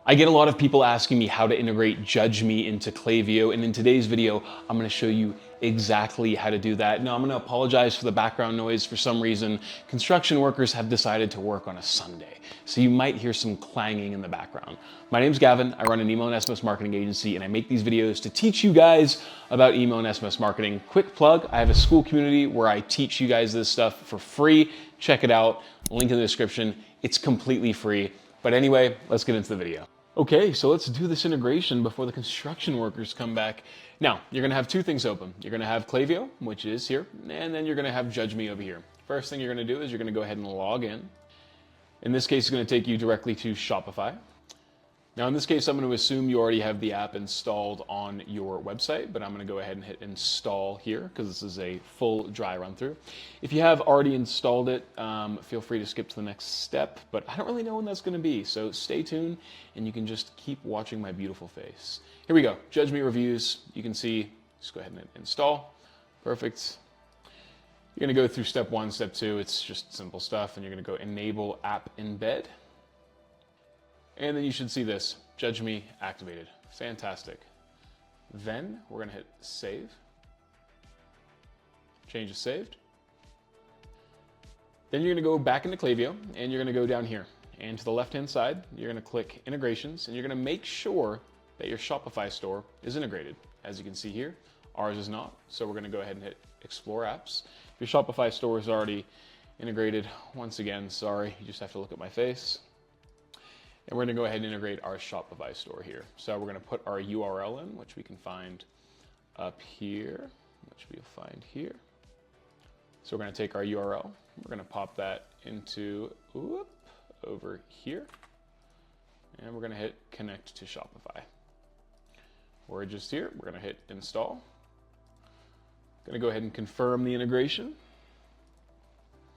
I get a lot of people asking me how to integrate JUDGEME into Klaviyo, and in today's video, I'm gonna show you exactly how to do that. Now, I'm gonna apologize for the background noise. For some reason, construction workers have decided to work on a Sunday, so you might hear some clanging in the background. My name's Gavin, I run an email and SMS marketing agency, and I make these videos to teach you guys about email and SMS marketing. Quick plug, I have a school community where I teach you guys this stuff for free. Check it out, link in the description. It's completely free. But anyway, let's get into the video. Okay, so let's do this integration before the construction workers come back. Now, you're gonna have two things open. You're gonna have Klaviyo, which is here, and then you're gonna have JUDGEME over here. First thing you're gonna do is you're gonna go ahead and log in. In this case, it's gonna take you directly to Shopify. Now in this case, I'm going to assume you already have the app installed on your website, but I'm going to go ahead and hit install here because this is a full dry run through. If you have already installed it, feel free to skip to the next step, but I don't really know when that's going to be. So stay tuned and you can just keep watching my beautiful face. Here we go. JUDGEME reviews. You can see, just go ahead and hit install. Perfect. You're going to go through step one, step two. It's just simple stuff. And you're going to go enable app embed. And then you should see this, JUDGEME activated. Fantastic. Then we're gonna hit save. Change is saved. Then you're gonna go back into Klaviyo and you're gonna go down here. And to the left-hand side, you're gonna click integrations and you're gonna make sure that your Shopify store is integrated. As you can see here, ours is not. So we're gonna go ahead and hit explore apps. If your Shopify store is already integrated, once again, sorry, you just have to look at my face. And we're gonna go ahead and integrate our Shopify store here. So we're gonna put our URL in, which we can find up here, which we'll find here. So we're gonna take our URL, we're gonna pop that into, over here, and we're gonna hit connect to Shopify. We're just here, we're gonna hit install. Gonna go ahead and confirm the integration.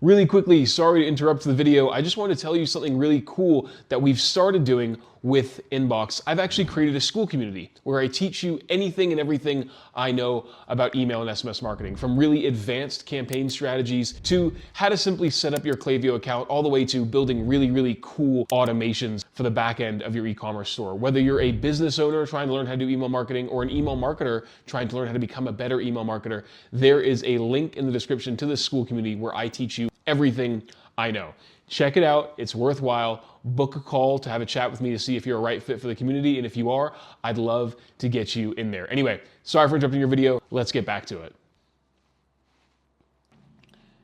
Really quickly, sorry to interrupt the video. I just wanted to tell you something really cool that we've started doing with Inbox. I've actually created a school community where I teach you anything and everything I know about email and SMS marketing, from really advanced campaign strategies to how to simply set up your Klaviyo account, all the way to building really, really cool automations for the back end of your e-commerce store. Whether you're a business owner trying to learn how to do email marketing or an email marketer trying to learn how to become a better email marketer, there is a link in the description to this school community where I teach you everything I know. Check it out, it's worthwhile. Book a call to have a chat with me to see if you're a right fit for the community, and if you are, I'd love to get you in there. Anyway, sorry for interrupting your video, let's get back to it.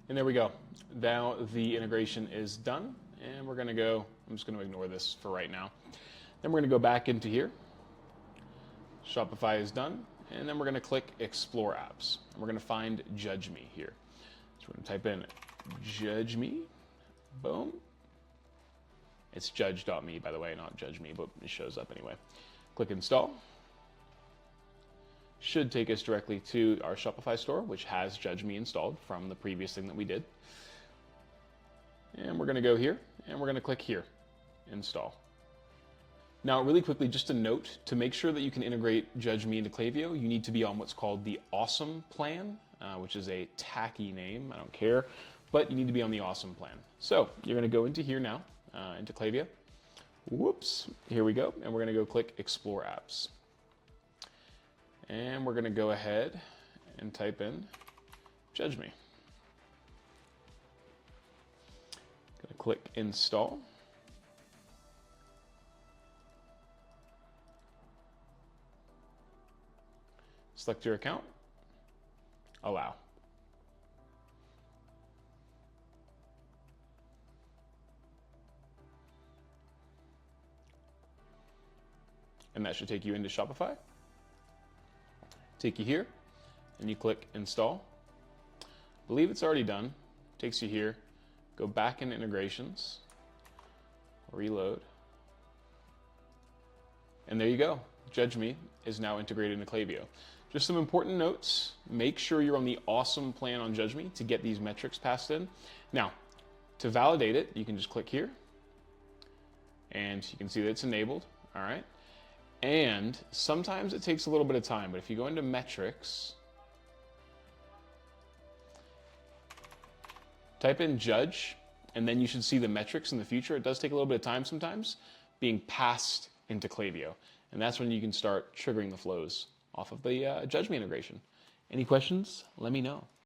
And there we go. Now the integration is done, and we're gonna go, I'm just gonna ignore this for right now. Then we're gonna go back into here. Shopify is done, and then we're gonna click Explore Apps. And we're gonna find JUDGEME here. So we're gonna type in JUDGEME, boom. It's judge.me, by the way, not JUDGEME, but it shows up anyway. Click install. Should take us directly to our Shopify store, which has JUDGEME installed from the previous thing that we did. And we're gonna go here, and we're gonna click here, install. Now, really quickly, just a note, to make sure that you can integrate JUDGEME into Klaviyo, you need to be on what's called the Awesome plan, which is a tacky name, I don't care, but you need to be on the Awesome plan. So you're gonna go into here now, into Klaviyo. Whoops, here we go, and we're gonna go click Explore Apps. And we're gonna go ahead and type in JUDGEME. Gonna click install. Select your account, allow. And that should take you into Shopify. Take you here, and you click install. I believe it's already done. Takes you here, go back in integrations, reload. And there you go. JUDGEME is now integrated into Klaviyo. Just some important notes. Make sure you're on the Awesome plan on JUDGEME to get these metrics passed in. Now, to validate it, you can just click here, and you can see that it's enabled, all right? And sometimes it takes a little bit of time, but if you go into metrics, type in judge, and then you should see the metrics in the future. It does take a little bit of time sometimes, being passed into Klaviyo. And that's when you can start triggering the flows off of the JUDGEME integration. Any questions? Let me know.